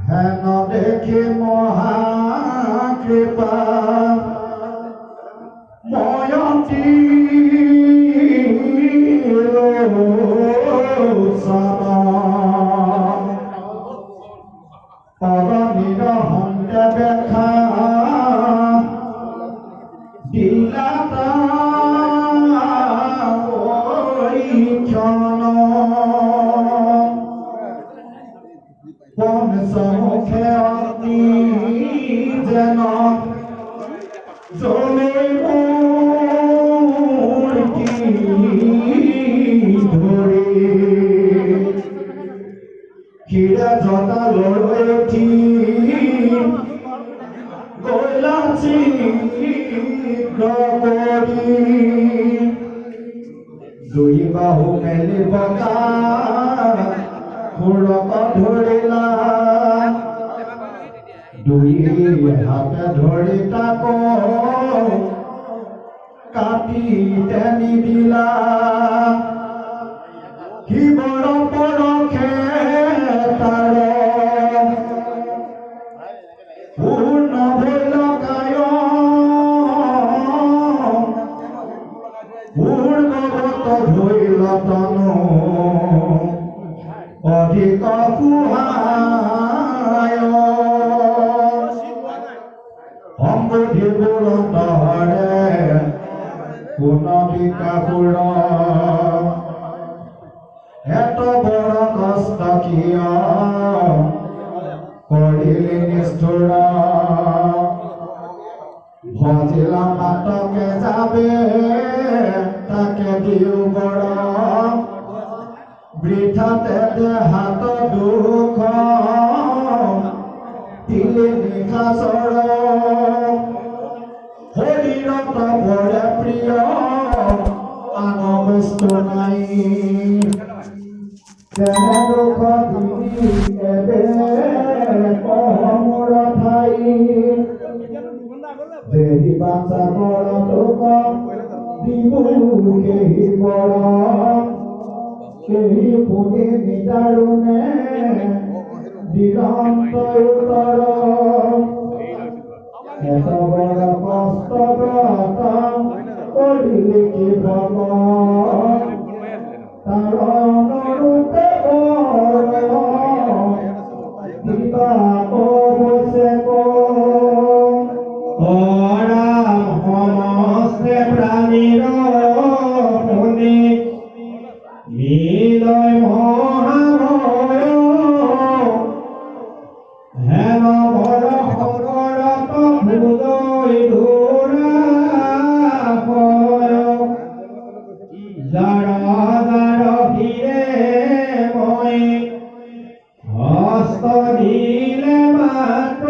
হেন দেখি মহাকৃপা ময়ন্তী পদনীৰ হন্তে দেখা দিলাতা ক্ষণ পঞ্চমুখে অগ্নি যেন জ্বলে মূৰ্তি ধৰি ক্ষীৰা জটা লৈ উঠি গলা কৰি দুই বাহু মেলি বতা সুৰক ধৰিলা দুই হাতে ধৰি তাক কাটি টানি দিলা শিৱৰ পৰখে তাৰ পূৰ্ণ ভৈল কায় পূৰ্ণগত ভৈল তনু অধিক সুহায় সম্বুধি বুলন্দৰে পুনবিকাসুৰ এত বড় কষ্ট কিয় কৰিলি নিষ্ঠুৰ ভজিলা মাতকে যাবে তাকে দিও বড় বৃথাতে দেহাত দুখ দিলে নিশাচৰ শৰীৰত বৰে প্ৰিয় আন বস্তু নাই তেনে দুখ দিবি এবে মোৰ ঠাই দেহি বাঞ্চা কৰ তোক দিবু কেহি বড় কেহি শুনি নিদাৰুণে দিগন্ত উত্তৰ এত বড় কষ্ট ব্ৰত কৰিলি কি ভৱ তাৰ অনুৰূপে দিবা অৱশ্যে ৰাম সমস্তে প্ৰাণীৰ শুনি মিলয় মহাভয় হেন বড় শংকৰত ভুজৈ ধুৰা যাৰ ভিৰে মই হস্ত দিলে মাত্ৰ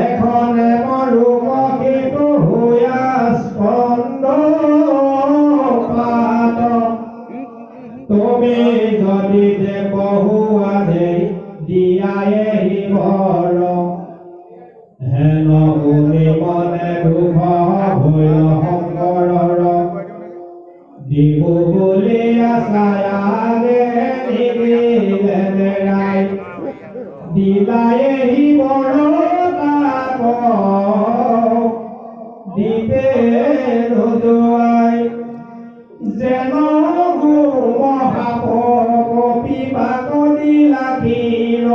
এখনে মৰুমুখীত হোৱা স্পন্দ পাত তুমি যদি যে বহুৱা দে দিয়াই বৰ হেন গুণি মনে দুখ ভৈল শংকৰৰ দিবু বুলি আশায়াগে নিদিলে নেৰাই দিলাই বৰ তাক দিবে নোযোৱাই যেন মহাপীপাক দিলা ক্ষীৰ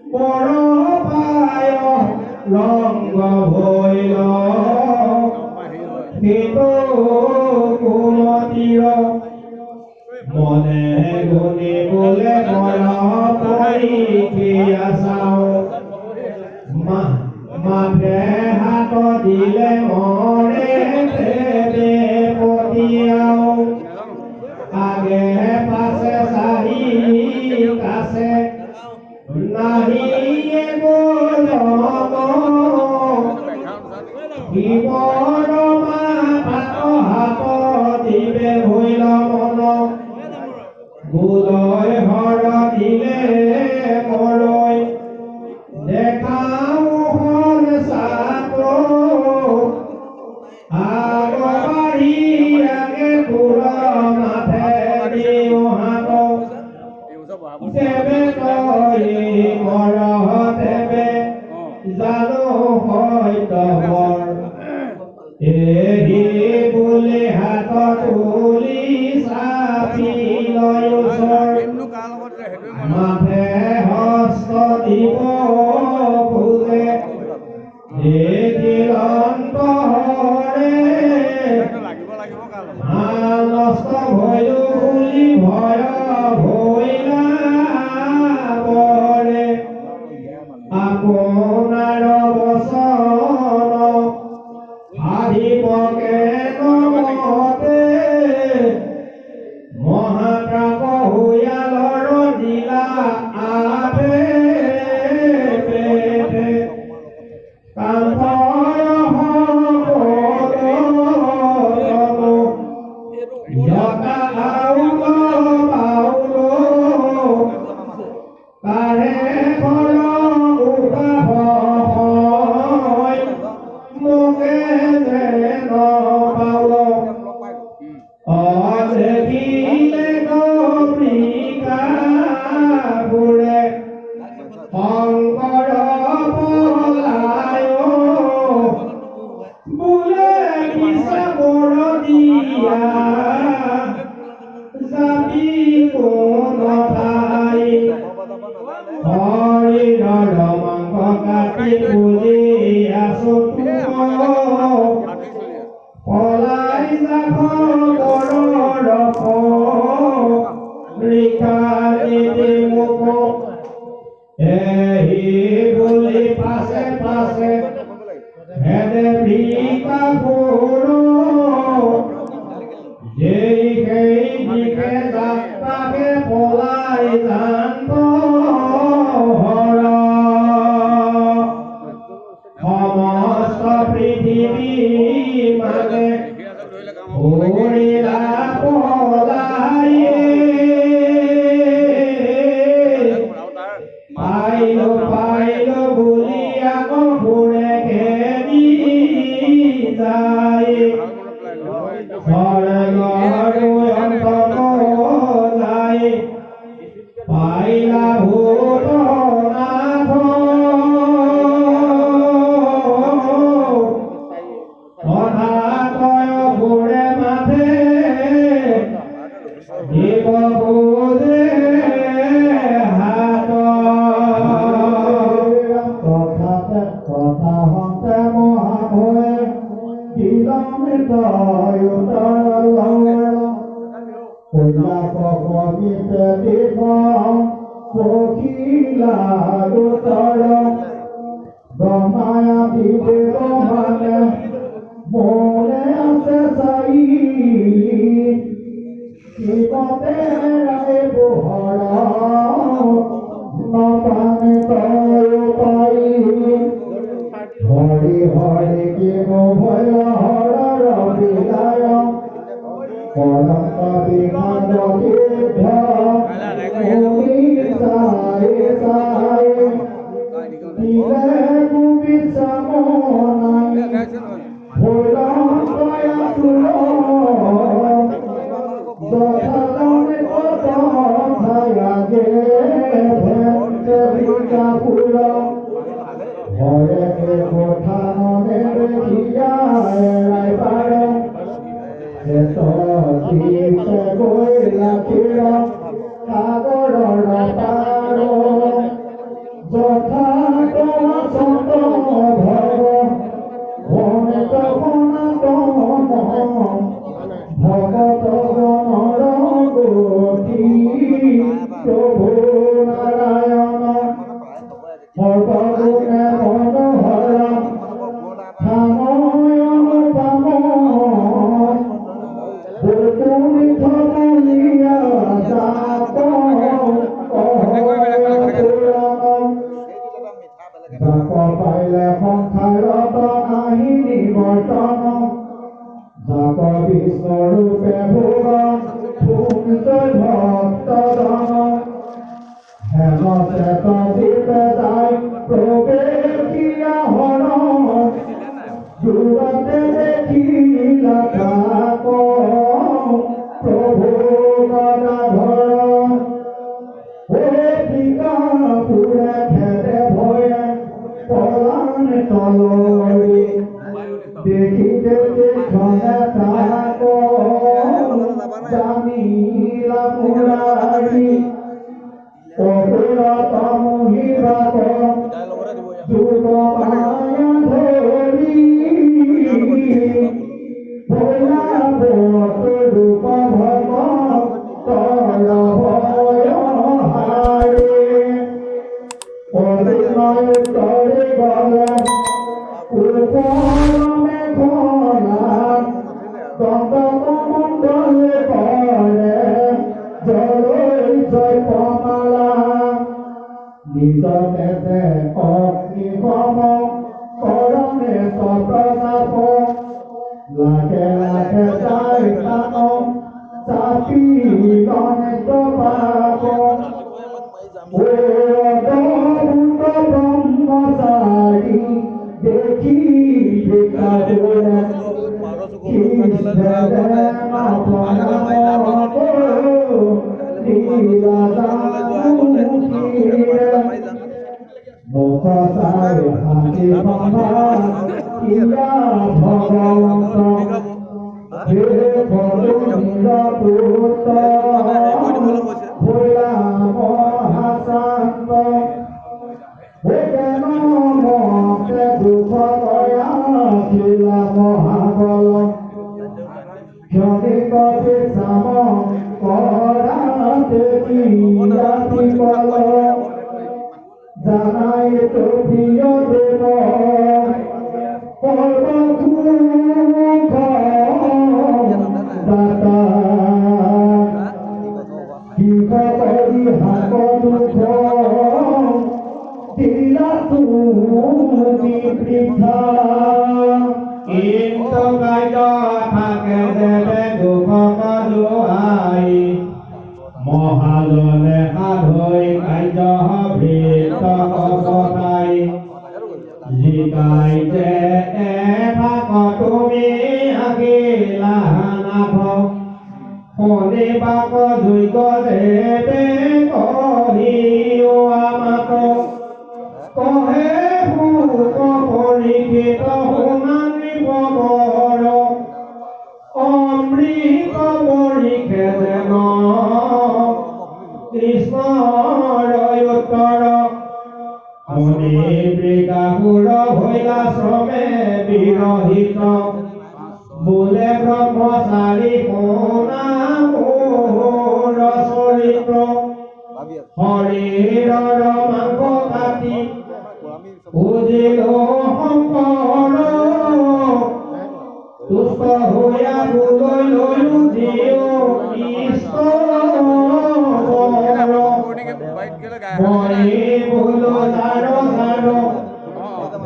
বৰ পায় ৰংগ ভৈল সেইটো কুমতীৰ মনে গুণি বোলে বৰ পৰীক্ষা তেবে তই মৰহ তেবে জানো সত্যবৰ এহি বুলি হাতত তুলি চাপি লৈ ওচৰ মাথে হস্ত দিব খোজে দেখিল অন্তৰে নষ্ট ভয়ো বুলি ভয় ভৈলা বৰে আপোনাৰ বচন আহিবকে নমতে মহাকাপ হুয়ালৰ দিলা আবে পেটে কাম্পয় সকলো যকা আউল পাউলো কাৰে ফল উপাভ হয় মোকে যেন পাউলো অদেখিলে গৰিকাবোৰে শংকৰ পলায় বোলে কিসাবৰ দিয়া জাতি কোন ঠাই হৰিণৰ মাংস কাটি বুলি আছো পলাই যাব বৰৰ ৰিখা নিদি মোক এহি বুলি পাছে পাছে হেদে ভিকা পুৰো যেই সেই দিকে যাত্ৰাকে পলাই জান্ত হৰ সমস্ত পৃথিৱী মানে উৰিলা পলাই পাইলো পাইলো বুলি আকৌ ঘূৰে ঘেৰি যায় স্বৰ্গৰ অন্তত যায় পাইলা ভূতনাথ কথা কয় ঘূৰে মাথে দিব খোজে হাত কথা হতে মহাভয়ে কিলমিটাৰ কইলাপকমিতে দেখ পখিলা উত্তৰ ব্ৰহ্মায়া বিদেৱ মানে মনে আছে চাই শিৱতে ৰায় পোহৰ নপানে তই পাই হৰি হৰি কেৱ ভয় হৰৰ বিদায় কলঙ্ক বিভাগ সিদ্ধ মুনি চাই চাই দিলে কুবিচামনাই ভৈৰৱয়া চুৰ যথালমে কথায়াগে ভেন্তে ভিকা ফুল হৰে কথা মনে দেখিয়াই পাৰ শীতে গৈলা চিৰ সাগৰৰ পাৰ যথা চন্দ ভৱ ভনত ভগত গণৰ গতি প্ৰভু নাৰায়ণ সৰ্বগুণে মনোহৰ থানয়ন পাম পুনি থবলীয়া জাপ জাপ পাইলে সংসাৰত নাহি নিবৰ্তন জাপ বিষ্ণুৰূপে ভোগ ভূমিজয় ভক্ত জন হেম চেত দীপে যায় প্ৰৱেশিয়া হৰ দূৰতে দেখিলা থাক প্ৰভু গদাধৰ নিজতে যে অগ্নিকৰ্ম কৰণে প্ৰতাপ লাগে লাগে যায় প্ৰাণ চাপি গণে পাপ ব্ৰহ্মচাৰী দেখি মুখতাই হাতি বান্ধা কিয়া ভগৱন্ত হে পুত্ৰ ভোলা মহাশান্ত মতে দুখ দয়া শিলা মহাবল ক্ষণিক বিশ্ৰাম কৰাতে ৰাতি বল জানাই তো প্ৰিয় দেৱ সৰ্বসুখ দাতা দীৰ্ঘ কৰি হাত দুখ দিলা তুমি বৃদ্ধা ইন্ত কাৰ্য থাকে দেৱে দুখ কলোৱাই মহাজনে সাধৈ কাৰ্য বৃত্ত অৱতাই জিকাই যে এভাগ তুমি আগিলা নাভ শনিবাক যোগ্য দেৱে কহিও আমাক কহে সুখ পৰীক্ষিত শুনানিব বৰ অমৃত পৰীক্ষে যেন কৃষ্ণৰ উত্তৰ শুনি মৃগাসুৰ ভৈলা শ্ৰমে বিৰহিত বোলে ব্ৰহ্মচাৰী শুনা মোৰ চৰিত্ৰ শৰীৰৰ মাংস কাটি বুজিলো শংকৰ তুষ্ট হৈয়া বোলৈ লৈলো জিও ঈশ্বৰ মই বোলো জাৰ জাৰ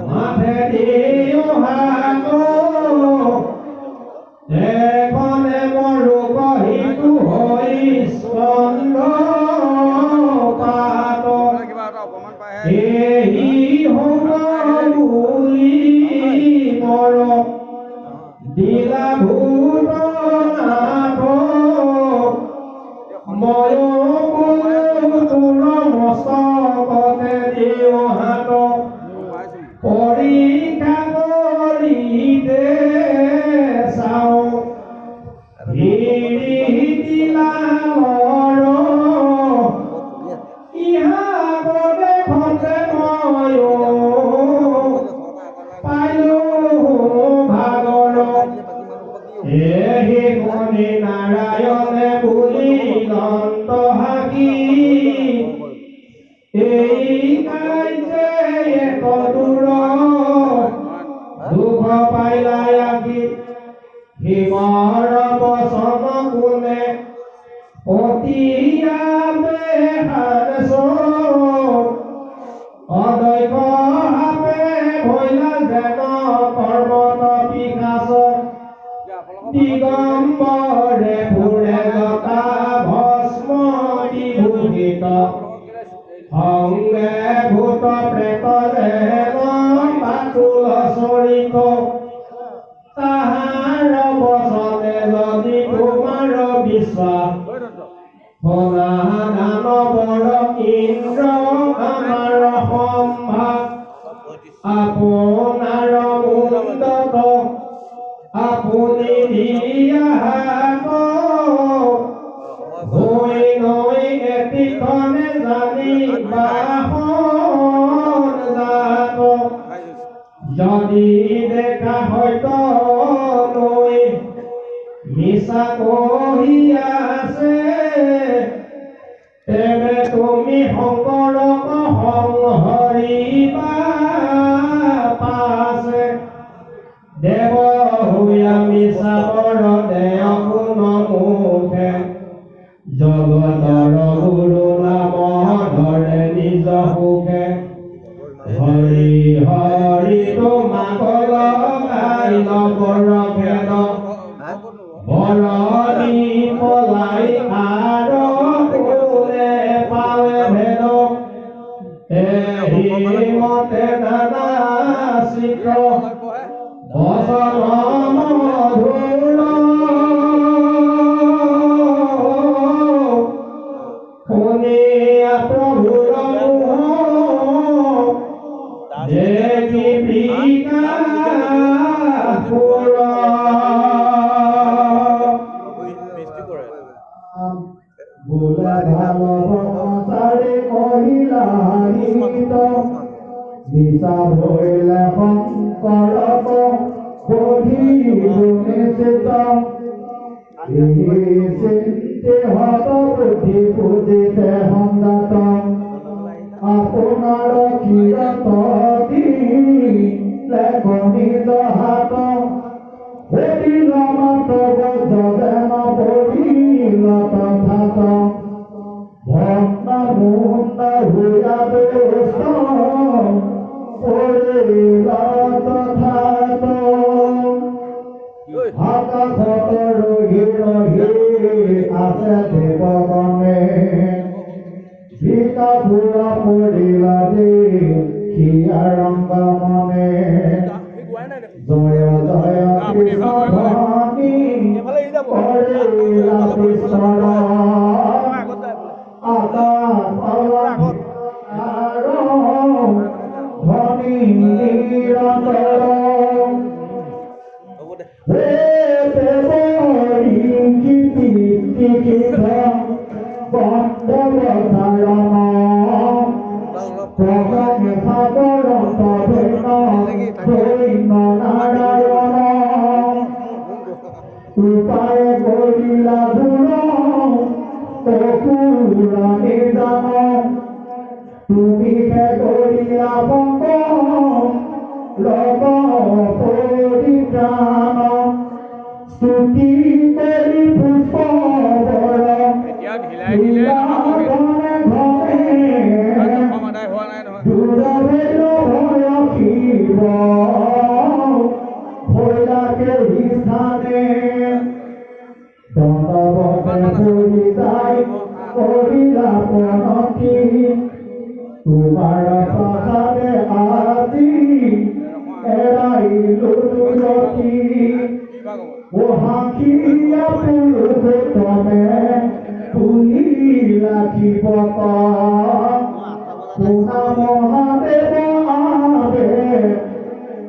মাথে দিও হাত এখনে মৰো কহিতো হৈ স্কন্ধ পাত এই হ'ব বুলি মৰ দিলা ভূত নাভ ময়ো তোৰ মস্তকতে দিও হাত পৰীক্ষা কৰি দে চাওঁ দিলা ইহা গলে ঘটে ময়ো পাইলো ভাগৰ এহি গুণী নাৰায়ণে বুলি দন্ত হাকি এই কাৰ্যে এক দূৰ দুখ পাইলাই আকি হিমৰ বচন কোনে অতিয়া বেহাৰছ অদৈক হাপে ভৈলা যেন পৰ্বত বিকাশ দিগম্বৰে ফুৰে জটা ভস্ম বিভূষিত সংগে ভূত প্ৰেত যেন বাতুল চৰিত তাহাৰ বচনে যদি তোমাৰ বিশ্বাস শুনা দানৱৰ ইন্দ্ৰ আমাৰ সম্ভাৱ আপোনাৰ মুণ্ডত আপুনি দিয়া হৈ নৈ এটিখনে জানি বাহন জাত যদি দেখা হয়তো নৈ মিছা কহি আছে তেবে তুমি শংকৰক সংহৰিবা পাছে দেৱ হৈয়া মিছা বৰ দেয় কোন মুখে জগতৰ গুৰু নাম ধৰে নিজ সুখে হৰি হৰি তোমাক লগাই নবৰ ভেদ বৰণি পলাই আৰু কোনে পালে ভেদ এহি মতে নানা চিত্ৰ বচন মধুৰ শুনিয়া প্ৰভুৰ দেখি বিকাপুৰ বোলে ভাল চাৰে কহিলা হিত নিচা ভৈলে শংকৰক বধি গুণিচিত চিন্তে হত বুদ্ধি বুদ্ধিতে সংজাত আপোনাৰ ক্ষীৰত দিলে গণিত হাত বদিল মাত যেন বদিল তথাত ভগ্ন মুণ্ড ভূয়া দুষ্ট পৰিল তথাত আকাশত ৰহি ৰহি আছে দেৱগণে বিকাপুৰ পৰিলা দেখিয়া ৰংগ মনে জয় জয় কৃষ্ণ ধ্বনি কৰিলা পিছৰ আকাশ আৰু ধ্বনি নিৰন্তৰ উপায় কৰিলা তুমি কৰিলা বংগ লগ পৰিত্ৰাণ স্তুতি কৰি পুষ্প কৰিলা প্ৰণতি তোমাৰ প্ৰসাদে আজি এৰাইলো দুৰতি হাকিয়া পুৰুষোত্তমে তুলি ৰাখিব পুনা মহাদেৱ আবে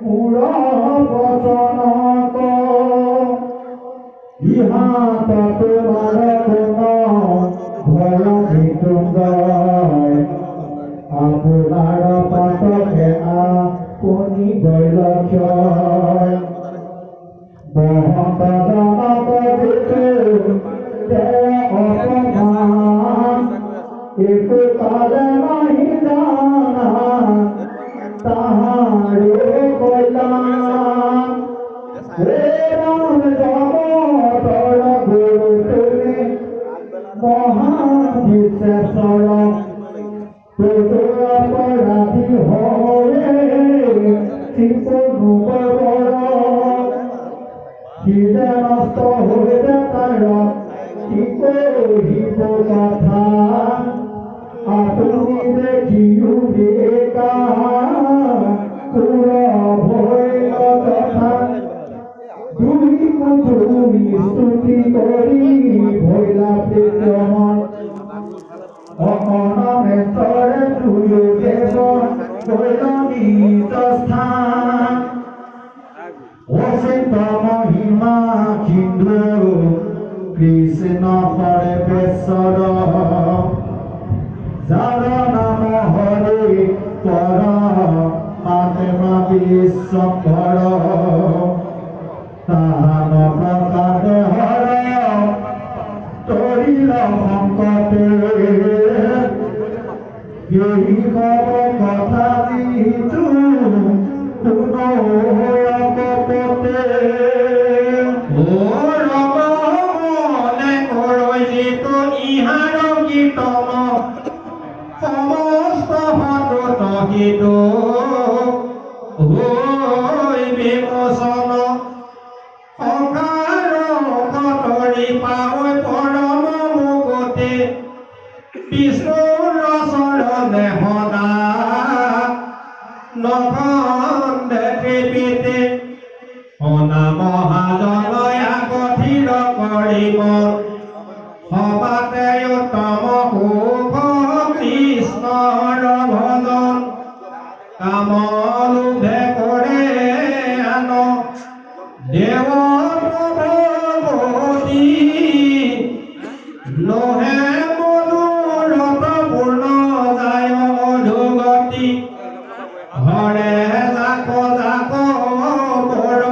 মূৰ বচন ইহাত তোমাৰ গুণ ভয় মৃত্যুঞ্জয় আপোনাৰ পাতকে আপুনি গৈলক্ষয় বহন্ত জনক অপমান একো কালে নাহি জানা তাহাৰো কল্যাণ জগতৰ গুৰু তুমি মহাবিশ্বেশ্বৰ অপৰাধী হয়ে হিৰে নষ্ট হয়ে তাৰ কি কহিব কথা আপুনি দেখিও বেকা ভৈল কথা দুই তুমি স্তুতি কৰি ভৈলা বিদ্যমান অকণমেশ্বৰে তুলো দেৱন ভৈল নিজ স্থান অচিন্ত মহিমা সিন্ধু কৃষ্ণ পৰমেশ্বৰ যাৰ নাম হৰি পৰ মাতেমা বিশ্বম্ভৰ তাহান প্ৰসাদ হৰ তৰিল সংকটে এই কব কথা যিটো কপতে ইহাৰ গীতম সমস্ত সহদ্ৰুত সিটো হৈ বিমোচন সংসাৰ কতৰি পাৱৈ পৰম মুগতে বিষ্ণুৰ চৰণে সদা নখন্দে পৃথিৱীতে অনা মহাজনয়া কঠিৰ কৰিব সবাতে উত্তম সুখ কৃষ্ণৰ ভজন কাম লোভে কৰে আন দেৱ ভগৱতী নহে মনোৰথ পূৰ্ণ যায় অধোগতি হৰে জাক জাক বৰ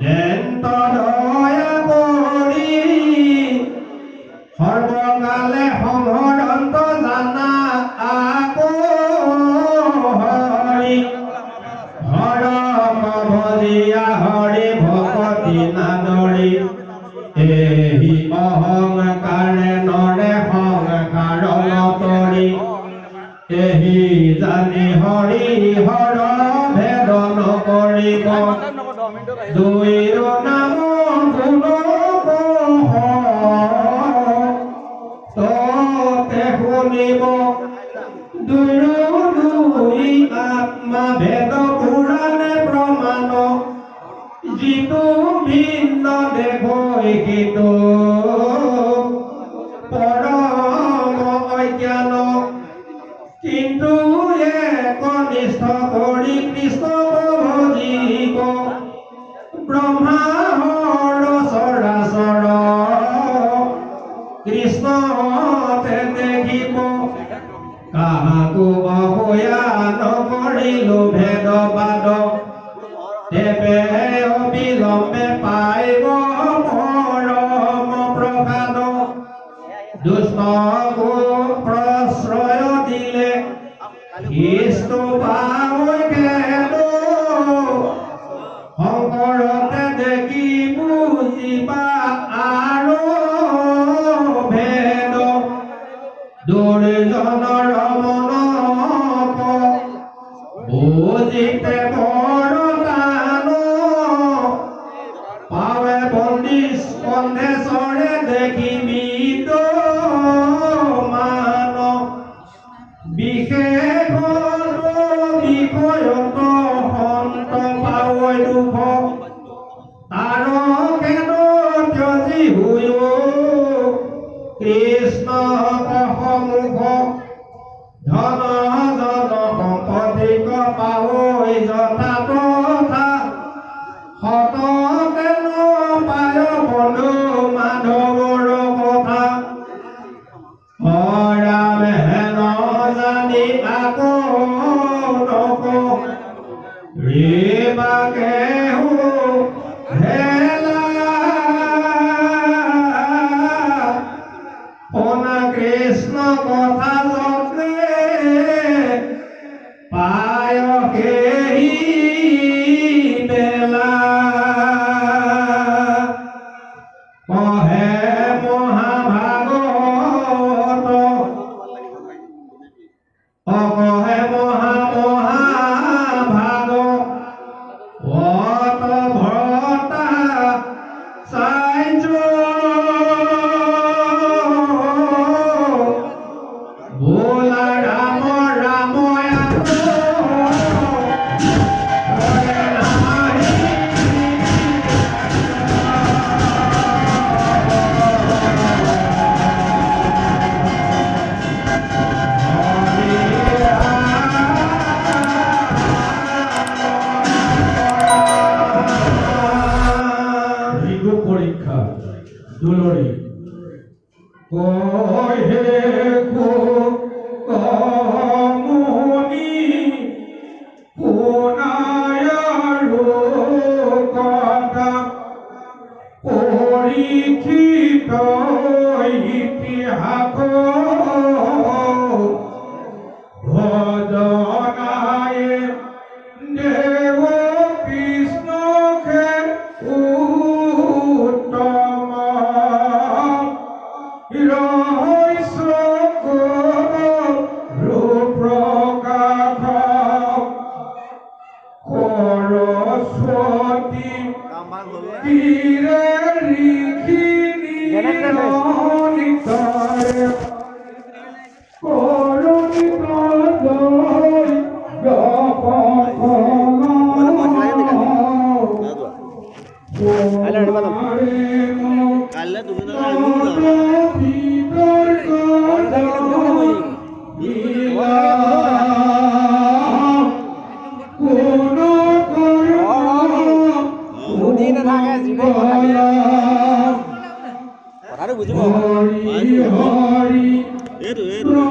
লেন্ত দয়া কৰি সৰ্বকালে সংহৰন্ত জানা আকৌ হৰি হৰ ভজিয়া হৰি ভকতি নাদৰি এই অহংকাৰে নৰে সংসাৰ নতৰি এই জানি হৰি হৰ ভেদ নকৰিব দুইৰ নাম গুণ ততে শুনিব দুই দুই আত্মা ভেদ পুৰাণে প্ৰমাণ যিটো ভিন্ন দেহ সিটো পৰম অজ্ঞান কিন্তু একনিষ্ঠ কৰি কৃষ্ণ ভজিব ব্ৰহ্মাৰ চৰাচৰ কৃষ্ণতে দেখিব কাহাকো অবয়া নকৰিলো ভেদবাদ তেবে অবিলম্বে পাইব পৰম প্ৰসাদ দুষ্টকো প্ৰশ্ৰয় দিলে কৃষ্ণ পাৱৈ গেলো শংকৰতে দেখি বুজিবা আৰু ভেদ দুৰ্জনৰ মন বুজিতে বৰ টান পাৱে বন্দী স্কন্ধেশ্বৰে দেখি মৃত মান বিশেষ বিষয়ত সন্ত পাৱৈ দুখ তাৰ কেন ত্যাজি হৈও কৃষ্ণ সন্মুখ ধন জন সম্পত্তিক পাৱৈ যথা তথা সত কেন পায় বন্ধু মাধৱৰ কথা ৰাম হেন জানি আকৌ নক ৰেবাকে হেলা শুনা কৃষ্ণ কথা যত্নে পায় সেই বেলা কহে মহাভাগৱত অকহে মহাভাগৱত ভৰতা চাইজ বোলা ৰাম পৰীক্ষা দুলৰি কহে কমনি কোনায়াৰো কথা পৰীক্ষিত ইতিহাস ভজনায়ে দেৱ কৃষ্ণকে উত্তম ৰহস্য হৰি হৰি এইটো এইটো